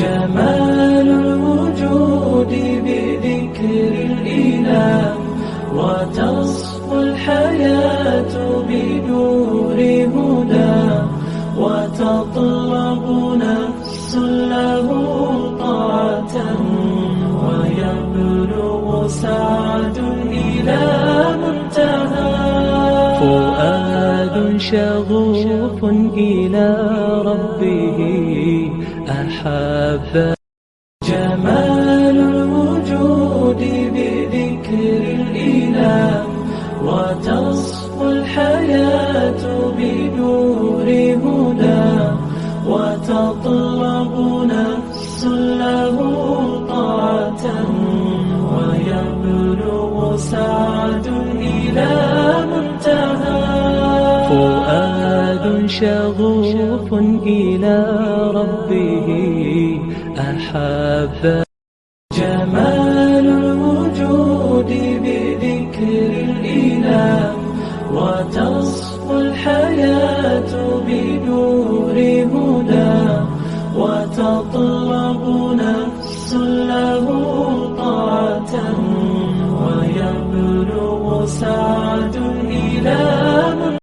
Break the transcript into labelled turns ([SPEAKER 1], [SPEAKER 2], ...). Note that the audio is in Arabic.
[SPEAKER 1] جمال الوجود بذكر الإله، وتصفو الحياة بنور هدى، وتطلب نفس له طاعة، ويبلغ سعد إلى منتهى. فؤاد شغوف إلى ربه أحب. جمال الوجود بذكر الإله، وتصفو الحياة بنور هدى، وتطلب نفس له طاعة، ويبلغ سعد إلى منتهى. فؤاد شغوف إلى ربه أحب. جمال الوجود بذكر الإله، وتصفو الحياة بنور هدى، وتطلب نفس